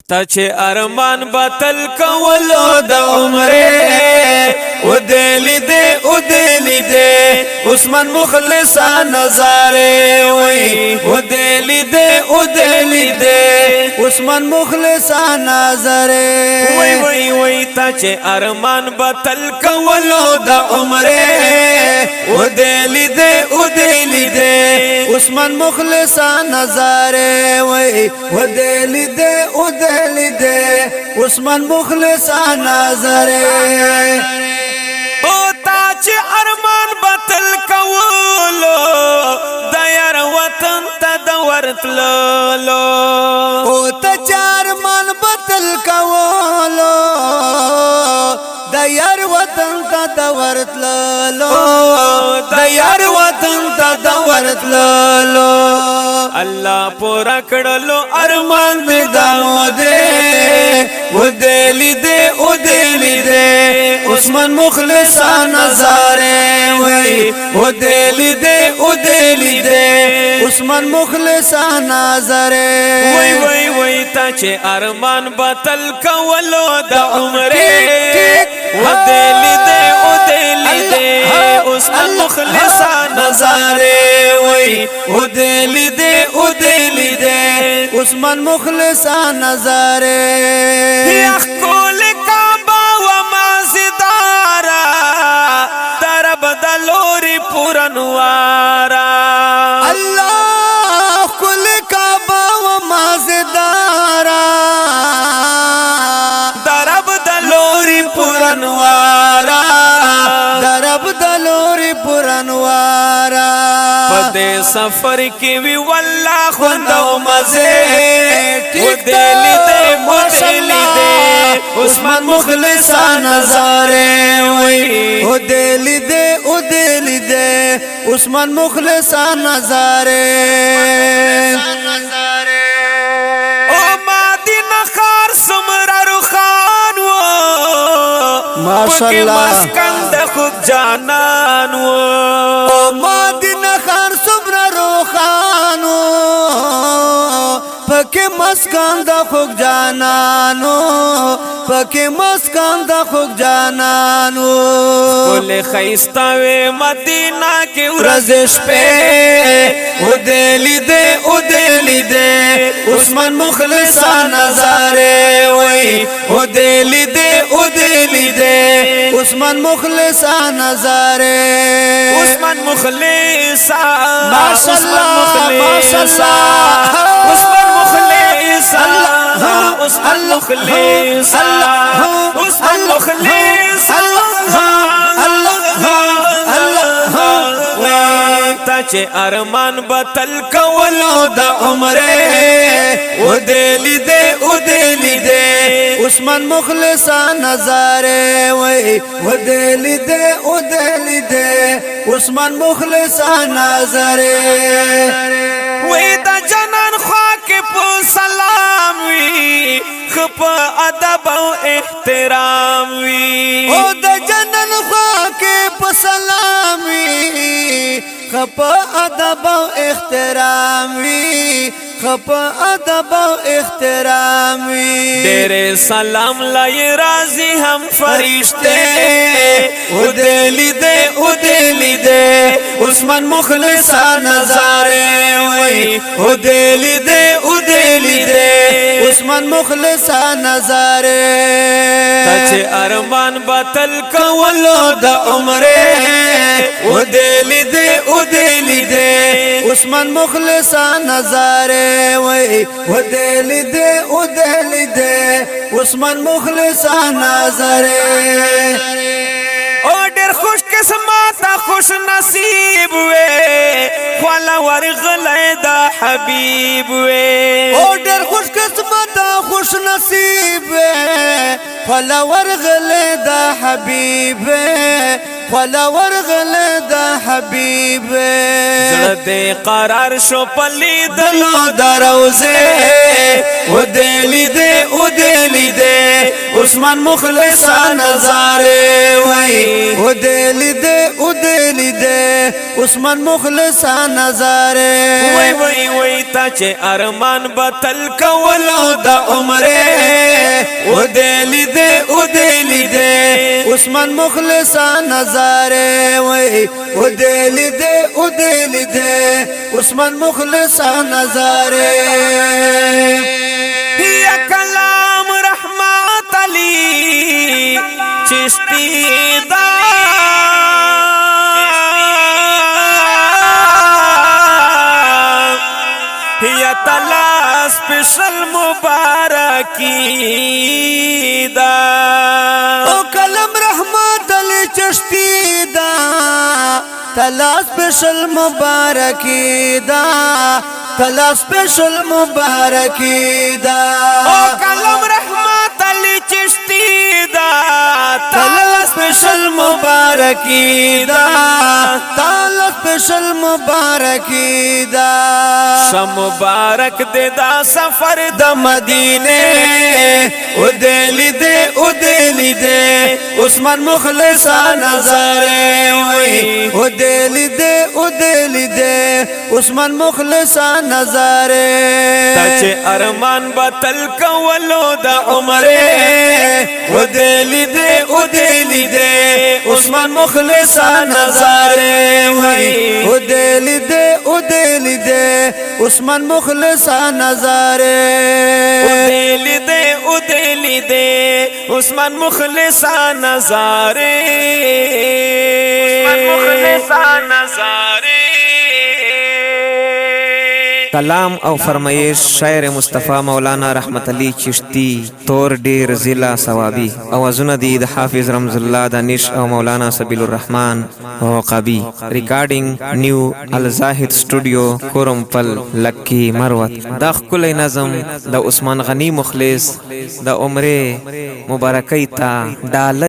تا چې ارمان باطل کولو د عمره او دلی دے عثمان مخلصا نظاره وی او دلی دے عثمان مخلصا نظاره وی تا چې ارمان باطل کولو د عمره او دلی دے عثمان مخلصا نظاره وی او دلی دے عثمان مخلصا نظره او تا چې ارمان باطل کولو د یار وطن ته د ورتللو او تا چې ارمان باطل کولو د یار وطن ته د ورتللو د یار وطن ته د ورتللو الله پورا کړلو ارمان دې دامو دې و دلی دے عثمان مخلصا نظاره وی و دلی دے عثمان مخلصا نظاره وی تا چې ارمان باطل کولو د عمره و دلی دے عثمان مخلصا نظاره وی و دلی دے عثمان مخلصا نظاره یخکول کعبہ و مازدارا درب دلوری پورنوارا اللہ کل کعبہ و مازدارا درب دلوری پورنوارا درب دلوری پورنوارا پدے سفر کی وی واللہ خوندو مزے دلی دے عثمان مخلصا نظاره وی او دلی دے عثمان مخلصا نظاره او مدینہ خار سمرا روخان و ماشاءاللہ مسکن د خود جانان و او مدینہ خار سمرا روخان و پکې مسکان د خوږ جانانو پکې مسکان د خوږ جانانو ولې خیستا وې مدینہ کې ورځ شپه او دلی دے عثمان مخلصا نظاره وی او دلی دے عثمان مخلصا نظاره عثمان مخلصا ماشاءاللہ عثمان مخلص عثمان مخلص عثمان مخلص تا چې ارمان باطل کولو د عمره او دلی دے عثمان مخلصا نظاره وی او دلی دے عثمان مخلصا نظاره وی دا جنان خواک پو سلام وی خپ ادب و احترام وی او دا جنان خواک پو سلام وی خپ ادب و احترام وی خپ ادب و احترام وی ډېر سلام لای راضی هم فرشتے او دلی دے عثمان مخلصا نظاره وی او دلی دے عثمان مخلصا نظاره تا چې ارمان باطل کولو د عمره او دلی دے عثمان مخلصا نظاره وی او دلی دے عثمان مخلصا نظاره او ډېر خوش قسمت خوش نصیب وې خواله ورغلی دا حبیب وې او ډېر خوش قسمت خوش نصیب وې خواله ورغلی دا حبیب وې خواله ورغلی دا حبیب وې زړه دې قرار شو په لیدلو د روضې او دلی دے عثمان مخلصا نظاره وی او دلی دے عثمان مخلصا نظاره وی تا چې ارمان باطل کولو د عمره او دلی دے او دلی دے عثمان مخلصا نظارے وای او دلی دے او دلی دے عثمان مخلصا نظارے یا کلام رحمت علی چشتی دا یا تلا سپیشل مبارکی دا او کلم رحمت علی چشتی دا تلا سپیشل مبارکی دا تلا سپیشل مبارکی دا او کلم رحمت علی چشتی دا تلا سپیشل مبارکی دا تلا سپیشل مبارکی دا شم مبارک دے دا سفر دا مدینے او دلی دے او دلی دے عثمان مخلصا نظارے وای او دلی دے او دلی دے عثمان مخلصا نظارے تاچے ارمان بطل کولو دا عمرے او دلی دے او دلی دے عثمان مخلصا نظارے وای او دلی دے او دلی دے عثمان مخلصا نظارے او دلی دے او دلی دے عثمان مخلصا نظارے عثمان مخلصا نظارے کلام او فرمایش شاعر مصطفی مولانا رحمت علی چشتی تور ډیر ضلع ثوابی اوازونه دي د حافظ رمز الله دانش او مولانا سبیل الرحمن عقبی ریکارډینګ نیو الزاهد سټوډیو کورومپل لکی مروت د خپل نظم د عثمان غنی مخلص د عمره مبارکۍ تا ډال